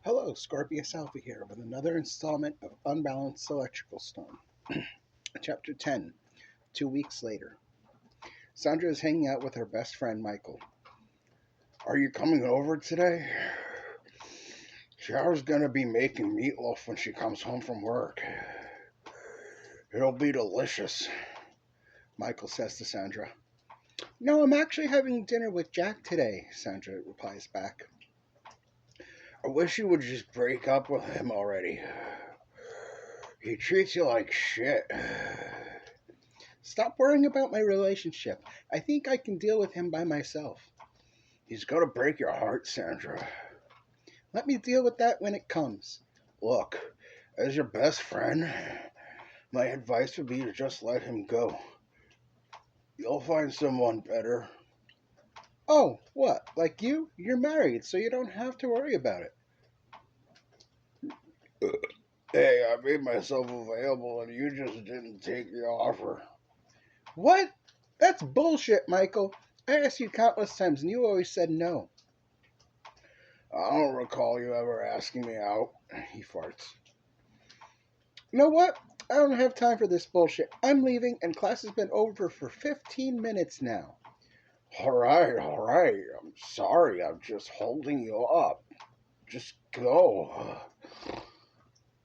Hello, Scorpius Alpha here with another installment of Unbalanced Electrical Storm. Chapter 10, 2 weeks later. Sandra is hanging out with her best friend, Michael. Are you coming over today? Shara's gonna be making meatloaf when she comes home from work. It'll be delicious, Michael says to Sandra. No, I'm actually having dinner with Jack today, Sandra replies back. I wish you would just break up with him already. He treats you like shit. Stop worrying about my relationship. I think I can deal with him by myself. He's gonna break your heart, Sandra. Let me deal with that when it comes. Look, as your best friend, my advice would be to just let him go. You'll find someone better. Oh, what? Like you? You're married, so you don't have to worry about it. Hey, I made myself available and you just didn't take the offer. What? That's bullshit, Michael. I asked you countless times and you always said no. I don't recall you ever asking me out. He farts. You know what? I don't have time for this bullshit. I'm leaving and class has been over for 15 minutes now. All right. I'm sorry. I'm just holding you up. Just go.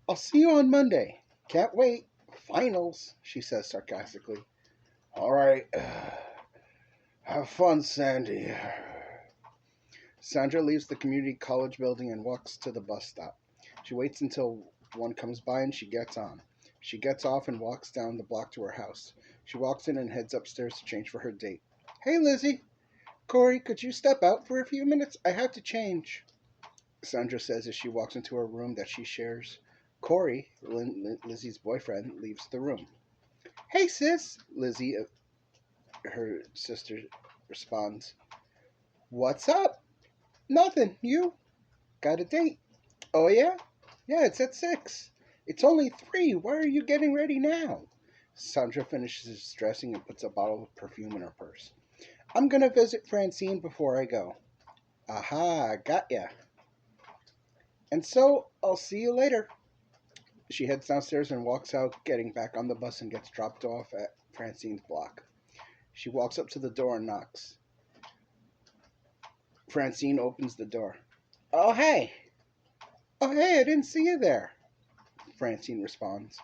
I'll see you on Monday. Can't wait. Finals, she says sarcastically. All right. Have fun, Sandy. Sandra leaves the community college building and walks to the bus stop. She waits until one comes by and she gets on. She gets off and walks down the block to her house. She walks in and heads upstairs to change for her date. Hey, Lizzie. Corey, could you step out for a few minutes? I have to change, Sandra says as she walks into her room that she shares. Corey, Lizzie's boyfriend, leaves the room. Hey, sis, Lizzie, her sister, responds. What's up? Nothing. You? Got a date? Oh, yeah? Yeah, it's at 6. It's only 3. Why are you getting ready now? Sandra finishes dressing and puts a bottle of perfume in her purse. I'm going to visit Francine before I go. Aha, got ya. And so, I'll see you later. She heads downstairs and walks out, getting back on the bus and gets dropped off at Francine's block. She walks up to the door and knocks. Francine opens the door. Oh, hey. Oh, hey, I didn't see you there, Francine responds.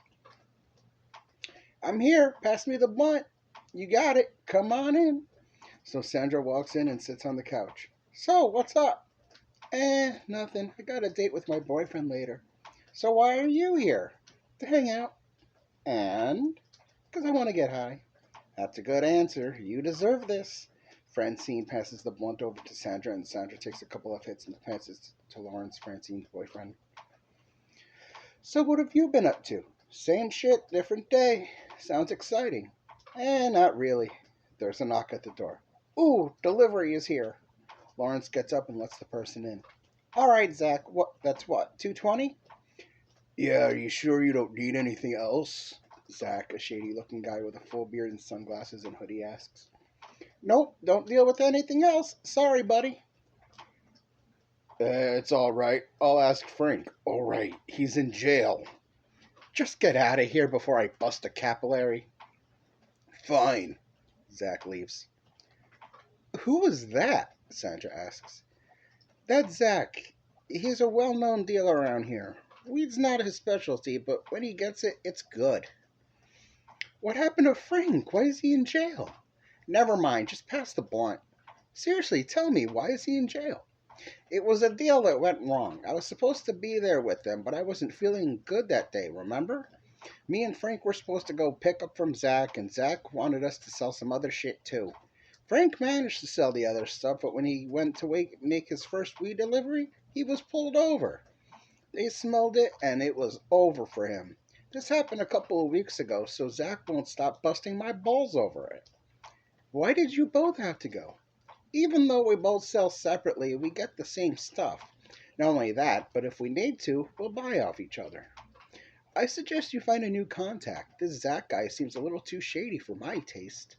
I'm here. Pass me the blunt. You got it. Come on in. So Sandra walks in and sits on the couch. So, what's up? Nothing. I got a date with my boyfriend later. So why are you here? To hang out. And? Because I want to get high. That's a good answer. You deserve this. Francine passes the blunt over to Sandra, and Sandra takes a couple of hits and passes to Lawrence, Francine's boyfriend. So what have you been up to? Same shit, different day. Sounds exciting. Not really. There's a knock at the door. Ooh, delivery is here. Lawrence gets up and lets the person in. All right, Zach, that's what, 220? Yeah, are you sure you don't need anything else? Zach, a shady-looking guy with a full beard and sunglasses and hoodie, asks. Nope, don't deal with anything else. Sorry, buddy. It's all right. I'll ask Frank. All right, he's in jail. Just get out of here before I bust a capillary. Fine. Zach leaves. Who was that? Sandra asks. That's Zach. He's a well-known dealer around here. Weed's not his specialty, but when he gets it, it's good. What happened to Frank? Why is he in jail? Never mind, just pass the blunt. Seriously, tell me, why is he in jail? It was a deal that went wrong. I was supposed to be there with them, but I wasn't feeling good that day, remember? Me and Frank were supposed to go pick up from Zach, and Zach wanted us to sell some other shit too. Frank managed to sell the other stuff, but when he went to make his first weed delivery, he was pulled over. They smelled it, and it was over for him. This happened a couple of weeks ago, so Zach won't stop busting my balls over it. Why did you both have to go? Even though we both sell separately, we get the same stuff. Not only that, but if we need to, we'll buy off each other. I suggest you find a new contact. This Zach guy seems a little too shady for my taste.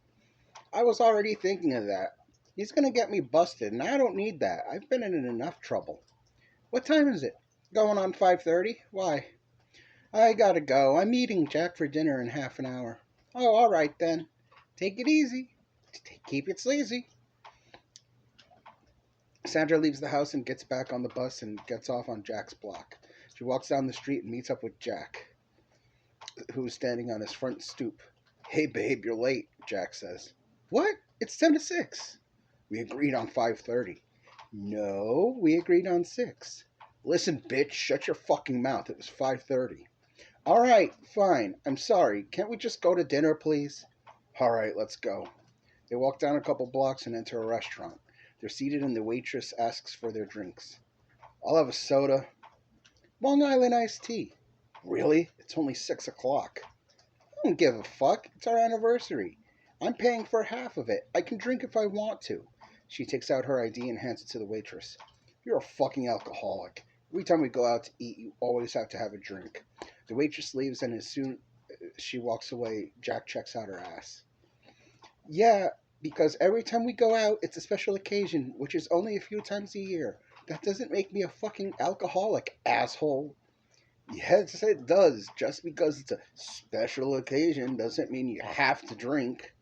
I was already thinking of that. He's going to get me busted, and I don't need that. I've been in enough trouble. What time is it? Going on 5:30? Why? I gotta go. I'm meeting Jack for dinner in half an hour. Oh, all right then. Take it easy. Keep it sleazy. Sandra leaves the house and gets back on the bus and gets off on Jack's block. She walks down the street and meets up with Jack, who is standing on his front stoop. Hey, babe, you're late, Jack says. What? It's 10 to 6. We agreed on 5:30. No, we agreed on 6. Listen, bitch, shut your fucking mouth. It was 5:30. All right, fine. I'm sorry. Can't we just go to dinner, please? All right, let's go. They walk down a couple blocks and enter a restaurant. They're seated and the waitress asks for their drinks. I'll have a soda. Long Island iced tea. Really? It's only 6 o'clock. I don't give a fuck. It's our anniversary. I'm paying for half of it. I can drink if I want to. She takes out her ID and hands it to the waitress. You're a fucking alcoholic. Every time we go out to eat, you always have to have a drink. The waitress leaves, and as soon as she walks away, Jack checks out her ass. Yeah, because every time we go out, it's a special occasion, which is only a few times a year. That doesn't make me a fucking alcoholic, asshole. Yes, it does. Just because it's a special occasion doesn't mean you have to drink.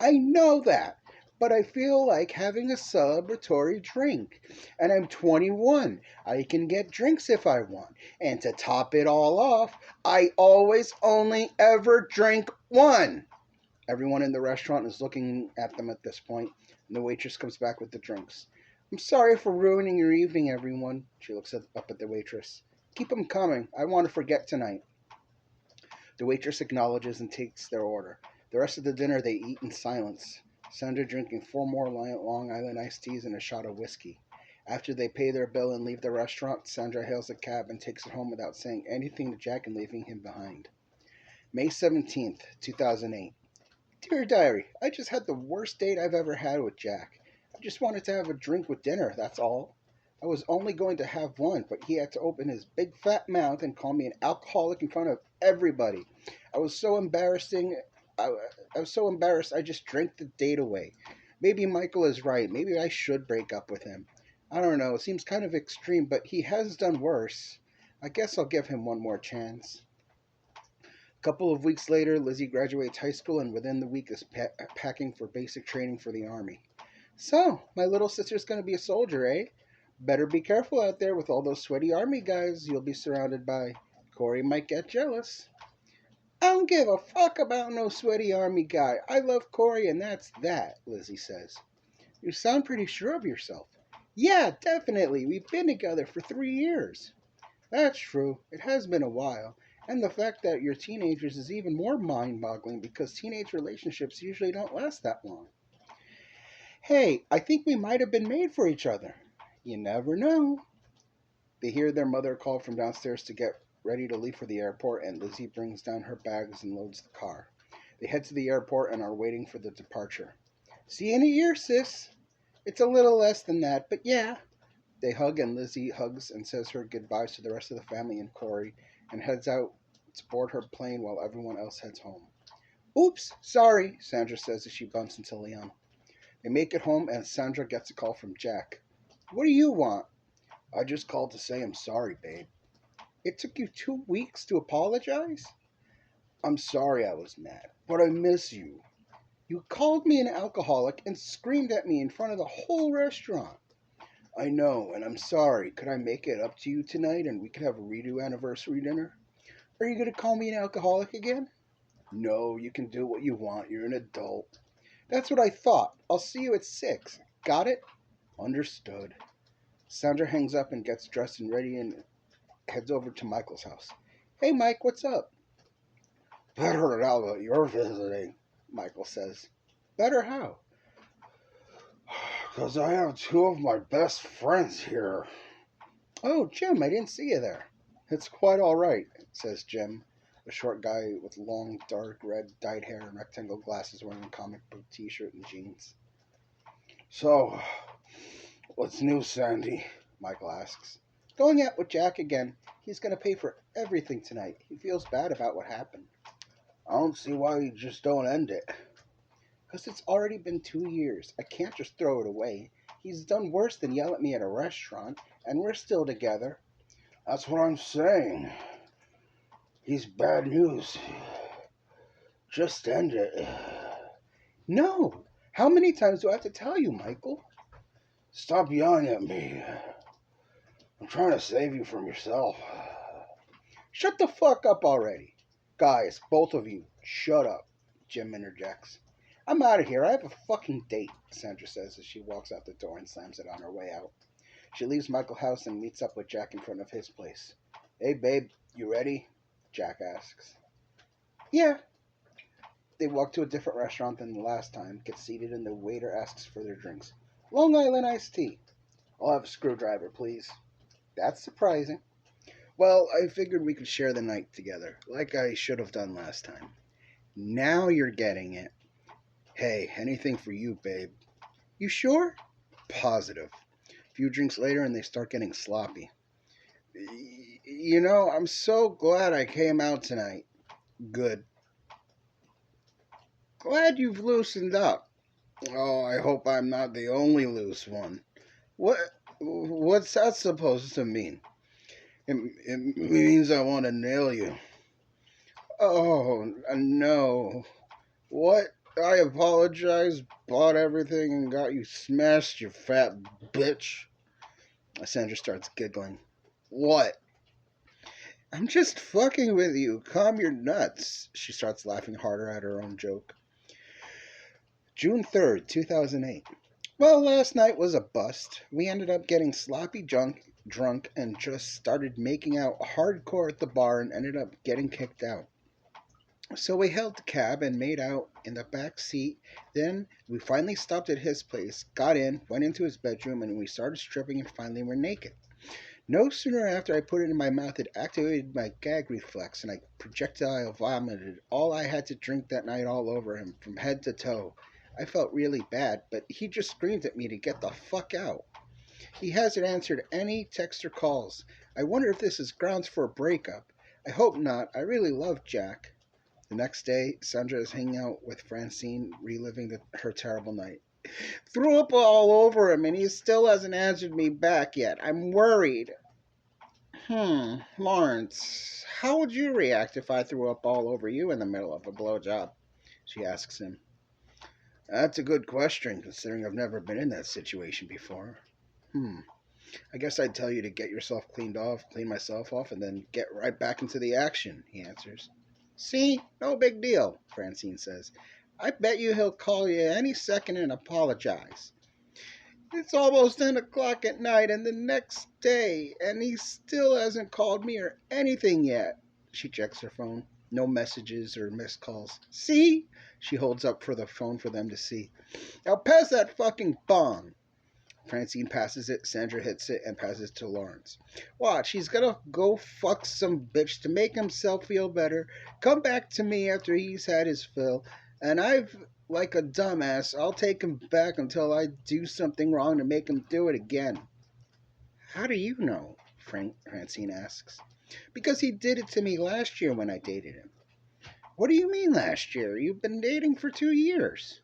I know that, but I feel like having a celebratory drink. And I'm 21. I can get drinks if I want. And to top it all off, I always only ever drink one. Everyone in the restaurant is looking at them at this point, and the waitress comes back with the drinks. I'm sorry for ruining your evening, everyone. She looks up at the waitress. Keep them coming. I want to forget tonight. The waitress acknowledges and takes their order. The rest of the dinner they eat in silence, Sandra drinking 4 more Long Island iced teas and a shot of whiskey. After they pay their bill and leave the restaurant, Sandra hails a cab and takes it home without saying anything to Jack and leaving him behind. May 17th, 2008. Dear Diary, I just had the worst date I've ever had with Jack. I just wanted to have a drink with dinner, that's all. I was only going to have one, but he had to open his big fat mouth and call me an alcoholic in front of everybody. I was so embarrassing. I, I was so embarrassed I just drank the date away. Maybe Michael is right. Maybe I should break up with him. I don't know. It seems kind of extreme, but he has done worse. I guess I'll give him one more chance. A couple of weeks later, Lizzie graduates high school and within the week is packing for basic training for the Army. So, my little sister's going to be a soldier, eh? Better be careful out there with all those sweaty Army guys you'll be surrounded by. Corey might get jealous. I don't give a fuck about no sweaty Army guy. I love Corey and that's that, Lizzie says. You sound pretty sure of yourself. Yeah, definitely. We've been together for 3 years. That's true. It has been a while. And the fact that you're teenagers is even more mind boggling because teenage relationships usually don't last that long. Hey, I think we might have been made for each other. You never know. They hear their mother call from downstairs to get ready to leave for the airport, and Lizzie brings down her bags and loads the car. They head to the airport and are waiting for the departure. See you in a year, sis. It's a little less than that, but yeah. They hug, and Lizzie hugs and says her goodbyes to the rest of the family and Corey and heads out to board her plane while everyone else heads home. Oops, sorry, Sandra says as she bumps into Leon. They make it home, and Sandra gets a call from Jack. What do you want? I just called to say I'm sorry, babe. It took you 2 weeks to apologize? I'm sorry I was mad, but I miss you. You called me an alcoholic and screamed at me in front of the whole restaurant. I know, and I'm sorry. Could I make it up to you tonight and we could have a redo anniversary dinner? Are you going to call me an alcoholic again? No, you can do what you want. You're an adult. That's what I thought. I'll see you at 6. Got it? Understood. Sandra hangs up and gets dressed and ready and heads over to Michael's house. Hey, Mike, what's up? Better now that you're visiting, Michael says. Better how? Because I have two of my best friends here. Oh, Jim, I didn't see you there. It's quite all right, says Jim, a short guy with long, dark red dyed hair and rectangle glasses wearing a comic book t-shirt and jeans. So, what's new, Sandy? Michael asks. Going out with Jack again. He's going to pay for everything tonight. He feels bad about what happened. I don't see why you just don't end it. Because it's already been 2 years. I can't just throw it away. He's done worse than yell at me at a restaurant, and we're still together. That's what I'm saying. He's bad news. Just end it. No! How many times do I have to tell you, Michael? Stop yelling at me. I'm trying to save you from yourself. Shut the fuck up already. Guys, both of you, shut up, Jim interjects. I'm out of here. I have a fucking date, Sandra says as she walks out the door and slams it on her way out. She leaves Michael's house and meets up with Jack in front of his place. Hey, babe, you ready? Jack asks. Yeah. They walk to a different restaurant than the last time, get seated, and the waiter asks for their drinks. Long Island iced tea. I'll have a screwdriver, please. That's surprising. Well, I figured we could share the night together, like I should have done last time. Now you're getting it. Hey, anything for you, babe. You sure? Positive. A few drinks later and they start getting sloppy. You know, I'm so glad I came out tonight. Good. Glad you've loosened up. Oh, I hope I'm not the only loose one. What's that supposed to mean? It means I want to nail you. Oh, no. What? I apologize, bought everything and got you smashed, you fat bitch. Sandra starts giggling. What? I'm just fucking with you. Calm your nuts. She starts laughing harder at her own joke. June 3rd, 2008. Well, last night was a bust. We ended up getting sloppy drunk and just started making out hardcore at the bar and ended up getting kicked out. So we hailed the cab and made out in the back seat. Then we finally stopped at his place, got in, went into his bedroom, and we started stripping and finally were naked. No sooner after I put it in my mouth, it activated my gag reflex and I projectile vomited all I had to drink that night all over him, from head to toe. I felt really bad, but he just screamed at me to get the fuck out. He hasn't answered any texts or calls. I wonder if this is grounds for a breakup. I hope not. I really love Jack. The next day, Sandra is hanging out with Francine, reliving her terrible night. Threw up all over him, and he still hasn't answered me back yet. I'm worried. Lawrence, how would you react if I threw up all over you in the middle of a blowjob? She asks him. That's a good question, considering I've never been in that situation before. I guess I'd tell you to get yourself clean myself off, and then get right back into the action, he answers. See, no big deal, Francine says. I bet you he'll call you any second and apologize. It's almost 10 o'clock at night and the next day, and he still hasn't called me or anything yet. She checks her phone. No messages or missed calls. See? She holds up for the phone for them to see. Now pass that fucking bong. Francine passes it, Sandra hits it, and passes it to Lawrence. Watch, he's gonna go fuck some bitch to make himself feel better, come back to me after he's had his fill, and like a dumbass, I'll take him back until I do something wrong to make him do it again. How do you know? Francine asks. Because he did it to me last year when I dated him. What do you mean last year? You've been dating for 2 years.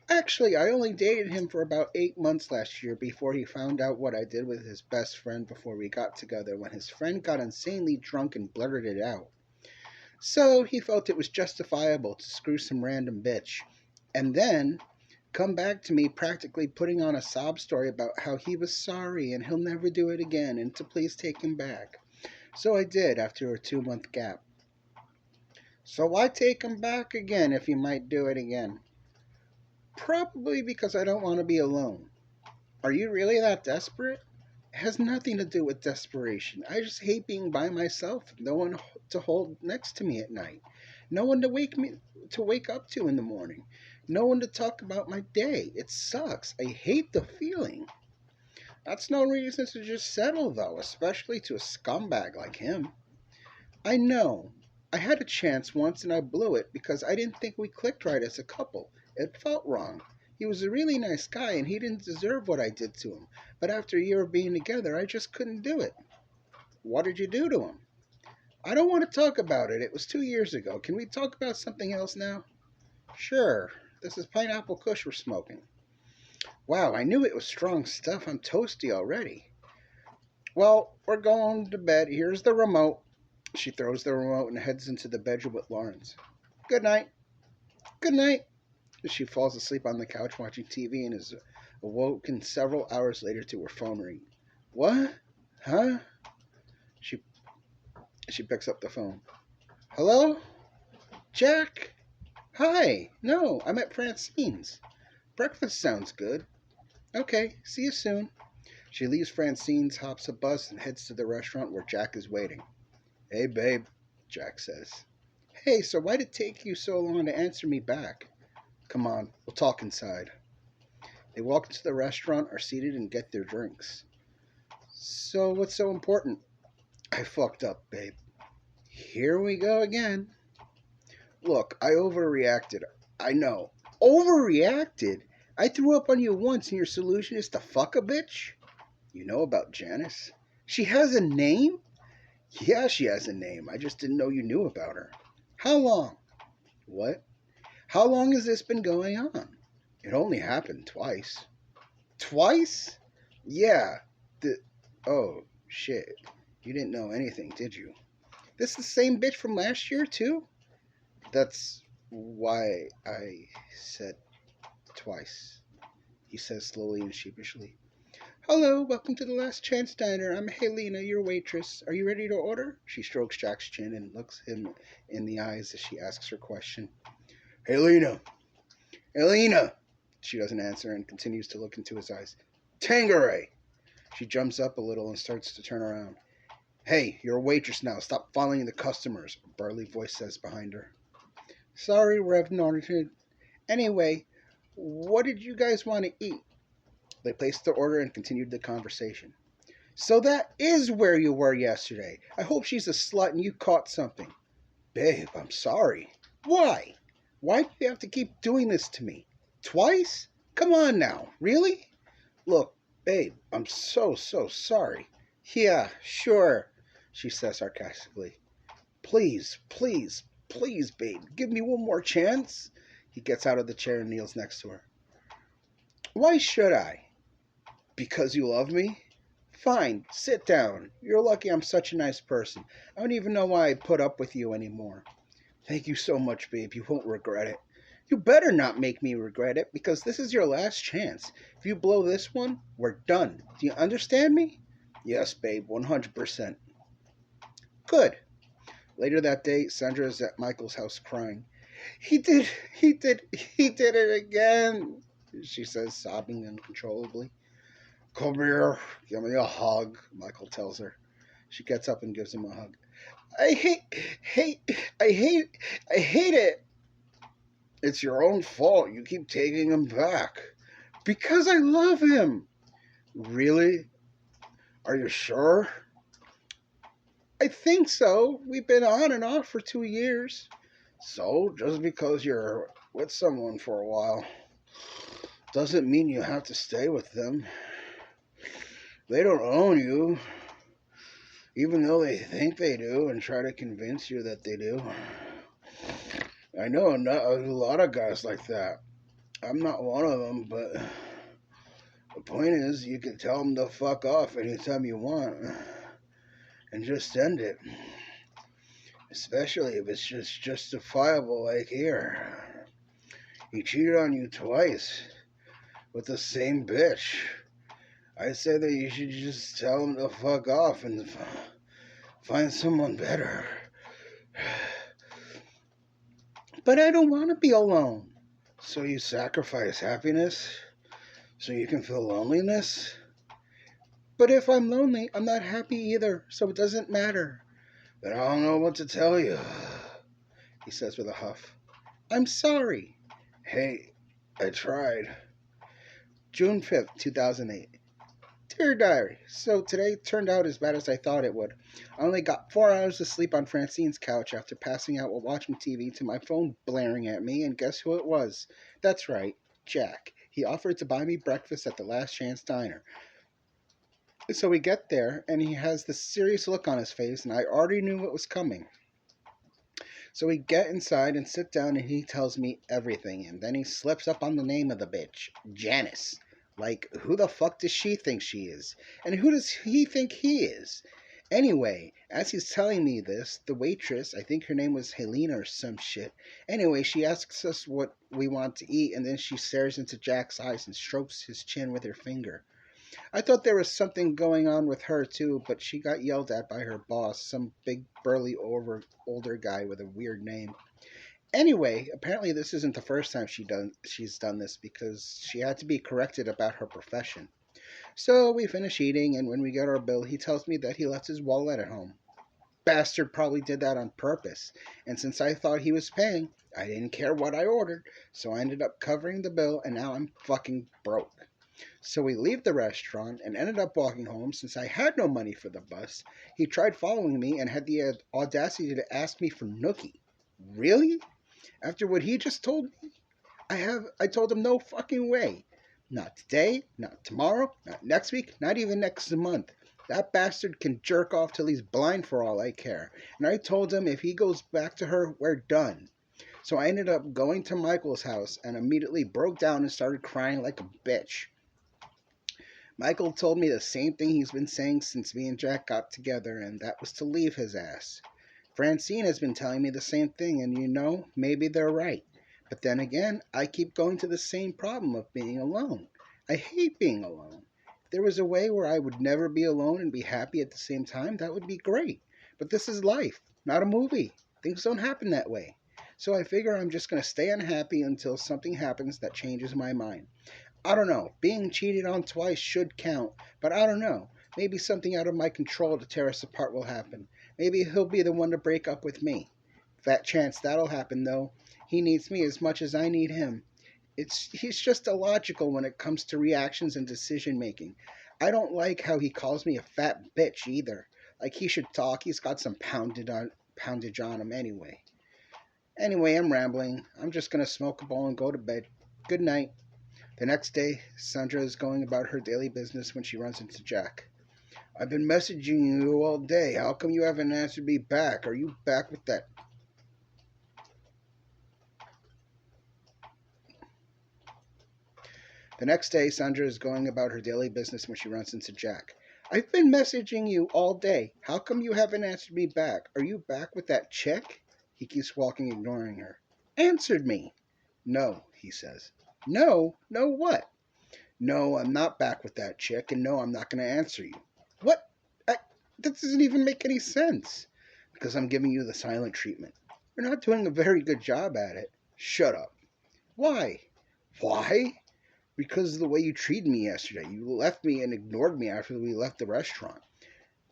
Actually, I only dated him for about 8 months last year before he found out what I did with his best friend before we got together when his friend got insanely drunk and blurted it out. So he felt it was justifiable to screw some random bitch. And then come back to me practically putting on a sob story about how he was sorry and he'll never do it again and to please take him back. So I did after a 2-month gap. So why take him back again if he might do it again? Probably because I don't want to be alone. Are you really that desperate? It has nothing to do with desperation. I just hate being by myself, no one to hold next to me at night, no one to wake up to in the morning, no one to talk about my day. It sucks. I hate the feeling. That's no reason to just settle, though, especially to a scumbag like him. I know. I had a chance once and I blew it because I didn't think we clicked right as a couple. It felt wrong. He was a really nice guy and he didn't deserve what I did to him. But after a year of being together, I just couldn't do it. What did you do to him? I don't want to talk about it. It was 2 years ago. Can we talk about something else now? Sure. This is pineapple kush we're smoking. Wow, I knew it was strong stuff. I'm toasty already. Well, we're going to bed. Here's the remote. She throws the remote and heads into the bedroom with Lawrence. Good night. Good night. She falls asleep on the couch watching TV and is awoken several hours later to her phone ring. What? Huh? She she picks up the phone. Hello? Jack? Hi. No, I'm at Francine's. Breakfast sounds good. Okay, see you soon. She leaves Francine's, hops a bus, and heads to the restaurant where Jack is waiting. Hey, babe, Jack says. Hey, so why did it take you so long to answer me back? Come on, we'll talk inside. They walk into the restaurant, are seated, and get their drinks. So, what's so important? I fucked up, babe. Here we go again. Look, I overreacted. I know. Overreacted? I threw up on you once, and your solution is to fuck a bitch? You know about Janice? She has a name? Yeah, she has a name. I just didn't know you knew about her. How long? What? How long has this been going on? It only happened twice. Twice? Yeah. Oh, shit. You didn't know anything, did you? This the same bitch from last year, too? That's why I said twice, he says slowly and sheepishly. Hello, welcome to the Last Chance Diner. I'm Helena, your waitress. Are you ready to order? She strokes Jack's chin and looks him in the eyes as she asks her question. Helena! Helena! She doesn't answer and continues to look into his eyes. Tangeray! She jumps up a little and starts to turn around. Hey, you're a waitress now. Stop following the customers, a burly voice says behind her. Sorry, Rev Norton. Anyway, what did you guys want to eat? They placed the order and continued the conversation. So that is where you were yesterday. I hope she's a slut and you caught something. Babe, I'm sorry. Why? Why do you have to keep doing this to me? Twice? Come on now. Really? Look, babe, I'm so sorry. Yeah, sure, she says sarcastically. Please, babe, give me one more chance. He gets out of the chair and kneels next to her. Why should I? Because you love me? Fine, sit down. You're lucky I'm such a nice person. I don't even know why I put up with you anymore. Thank you so much, babe. You won't regret it. You better not make me regret it, because this is your last chance. If you blow this one, we're done. Do you understand me? Yes, babe, 100%. Good. Later that day, Sandra is at Michael's house crying. He did it again, she says, sobbing uncontrollably. Come here, give me a hug, Michael tells her. She gets up and gives him a hug. I hate it. It's your own fault. You keep taking him back. Because I love him. Really? Are you sure? I think so. We've been on and off for 2 years. So, just because you're with someone for a while doesn't mean you have to stay with them. They don't own you, even though they think they do and try to convince you that they do. I know a lot of guys like that. I'm not one of them, but the point is you can tell them to fuck off anytime you want and just end it. Especially if it's just justifiable like here. He cheated on you twice with the same bitch. I say that you should just tell him to fuck off and find someone better. But I don't want to be alone. So you sacrifice happiness so you can feel loneliness? But if I'm lonely, I'm not happy either, so it doesn't matter. Then I don't know what to tell you, he says with a huff. I'm sorry. Hey, I tried. June 5th, 2008. Dear Diary, so today turned out as bad as I thought it would. I only got 4 hours of sleep on Francine's couch after passing out while watching TV to my phone blaring at me, and guess who it was? That's right, Jack. He offered to buy me breakfast at the Last Chance Diner. So we get there, and he has this serious look on his face, and I already knew what was coming. So we get inside and sit down, and he tells me everything, and then he slips up on the name of the bitch, Janice. Like, who the fuck does she think she is? And who does he think he is? Anyway, as he's telling me this, the waitress, I think her name was Helena or some shit. Anyway, she asks us what we want to eat, and then she stares into Jack's eyes and strokes his chin with her finger. I thought there was something going on with her too, but she got yelled at by her boss, some big burly older guy with a weird name. Anyway, apparently this isn't the first time she's done this because she had to be corrected about her profession. So we finish eating, and when we get our bill, he tells me that he left his wallet at home. Bastard probably did that on purpose, and since I thought he was paying, I didn't care what I ordered, so I ended up covering the bill, and now I'm fucking broke. So we leave the restaurant and ended up walking home since I had no money for the bus. He tried following me and had the audacity to ask me for nookie. Really? After what he just told me? I told him no fucking way. Not today, not tomorrow, not next week, not even next month. That bastard can jerk off till he's blind for all I care. And I told him if he goes back to her, we're done. So I ended up going to Michael's house and immediately broke down and started crying like a bitch. Michael told me the same thing he's been saying since me and Jack got together, and that was to leave his ass. Francine has been telling me the same thing, and maybe they're right. But then again, I keep going to the same problem of being alone. I hate being alone. If there was a way where I would never be alone and be happy at the same time, that would be great. But this is life, not a movie. Things don't happen that way. So I figure I'm just going to stay unhappy until something happens that changes my mind. I don't know. Being cheated on twice should count, but I don't know. Maybe something out of my control to tear us apart will happen. Maybe he'll be the one to break up with me. Fat chance that'll happen, though. He needs me as much as I need him. He's just illogical when it comes to reactions and decision making. I don't like how he calls me a fat bitch either. Like he should talk. He's got some poundage on him anyway. Anyway, I'm rambling. I'm just gonna smoke a bowl and go to bed. Good night. The next day, Sandra is going about her daily business when she runs into Jack. I've been messaging you all day. How come you haven't answered me back? Are you back with that? The next day, Sandra is going about her daily business when she runs into Jack. I've been messaging you all day. How come you haven't answered me back? Are you back with that chick? He keeps walking, ignoring her. Answered me. No, he says. No? No what? No, I'm not back with that chick, and no, I'm not going to answer you. What? That doesn't even make any sense. Because I'm giving you the silent treatment. You're not doing a very good job at it. Shut up. Why? Why? Because of the way you treated me yesterday. You left me and ignored me after we left the restaurant.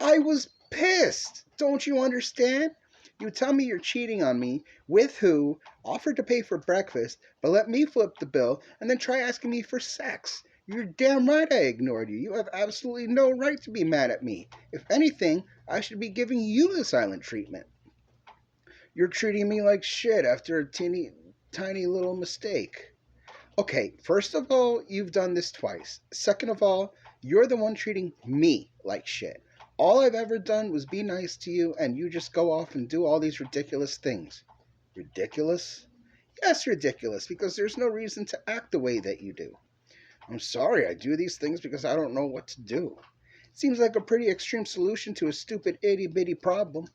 I was pissed. Don't you understand? You tell me you're cheating on me, with who, offered to pay for breakfast, but let me flip the bill, and then try asking me for sex. You're damn right I ignored you. You have absolutely no right to be mad at me. If anything, I should be giving you the silent treatment. You're treating me like shit after a tiny little mistake. Okay, first of all, you've done this twice. Second of all, you're the one treating me like shit. All I've ever done was be nice to you, and you just go off and do all these ridiculous things. Ridiculous? Yes, ridiculous, because there's no reason to act the way that you do. I'm sorry, I do these things because I don't know what to do. It seems like a pretty extreme solution to a stupid itty-bitty problem.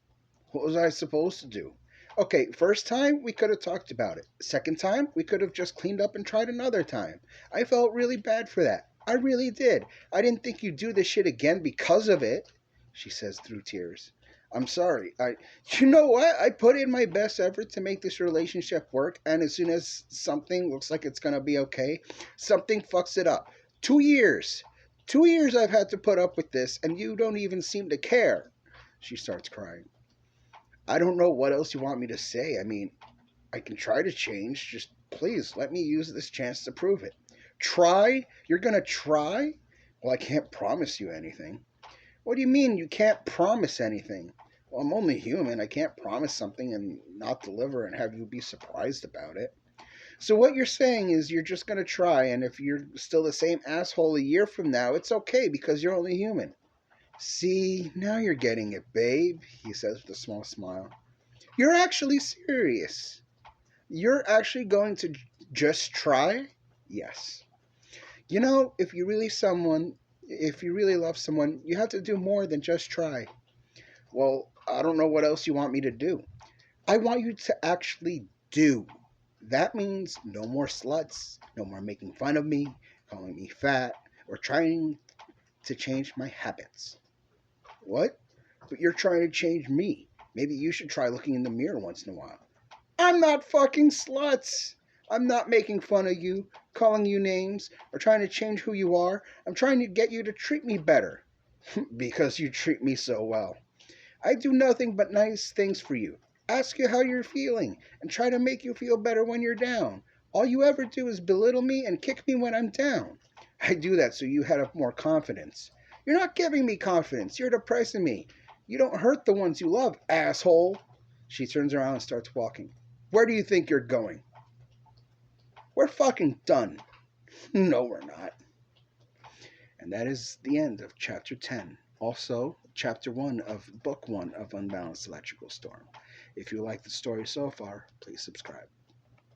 What was I supposed to do? Okay, first time, we could have talked about it. Second time, we could have just cleaned up and tried another time. I felt really bad for that. I really did. I didn't think you'd do this shit again because of it, she says through tears. I'm sorry. You know what? I put in my best effort to make this relationship work, and as soon as something looks like it's gonna be okay, something fucks it up. 2 years. 2 years I've had to put up with this, and you don't even seem to care. She starts crying. I don't know what else you want me to say. I mean, I can try to change. Just please let me use this chance to prove it. Try? You're gonna try? Well, I can't promise you anything. What do you mean you can't promise anything? Well, I'm only human. I can't promise something and not deliver and have you be surprised about it. So what you're saying is you're just gonna try, and if you're still the same asshole a year from now, it's okay because you're only human. See, now you're getting it, babe, he says with a small smile. You're actually serious. You're actually going to just try? Yes. You know, if you really love someone, you have to do more than just try. Well, I don't know what else you want me to do. I want you to actually do. That means no more sluts, no more making fun of me, calling me fat, or trying to change my habits. What? But you're trying to change me. Maybe you should try looking in the mirror once in a while. I'm not fucking sluts. I'm not making fun of you, calling you names, or trying to change who you are. I'm trying to get you to treat me better. Because you treat me so well. I do nothing but nice things for you. Ask you how you're feeling and try to make you feel better when you're down. All you ever do is belittle me and kick me when I'm down. I do that so you have more confidence. You're not giving me confidence. You're depressing me. You don't hurt the ones you love, asshole. She turns around and starts walking. Where do you think you're going? We're fucking done. No, we're not. And that is the end of chapter 10. Also, chapter 1 of book 1 of Unbalanced Electrical Storm. If you like the story so far, please subscribe.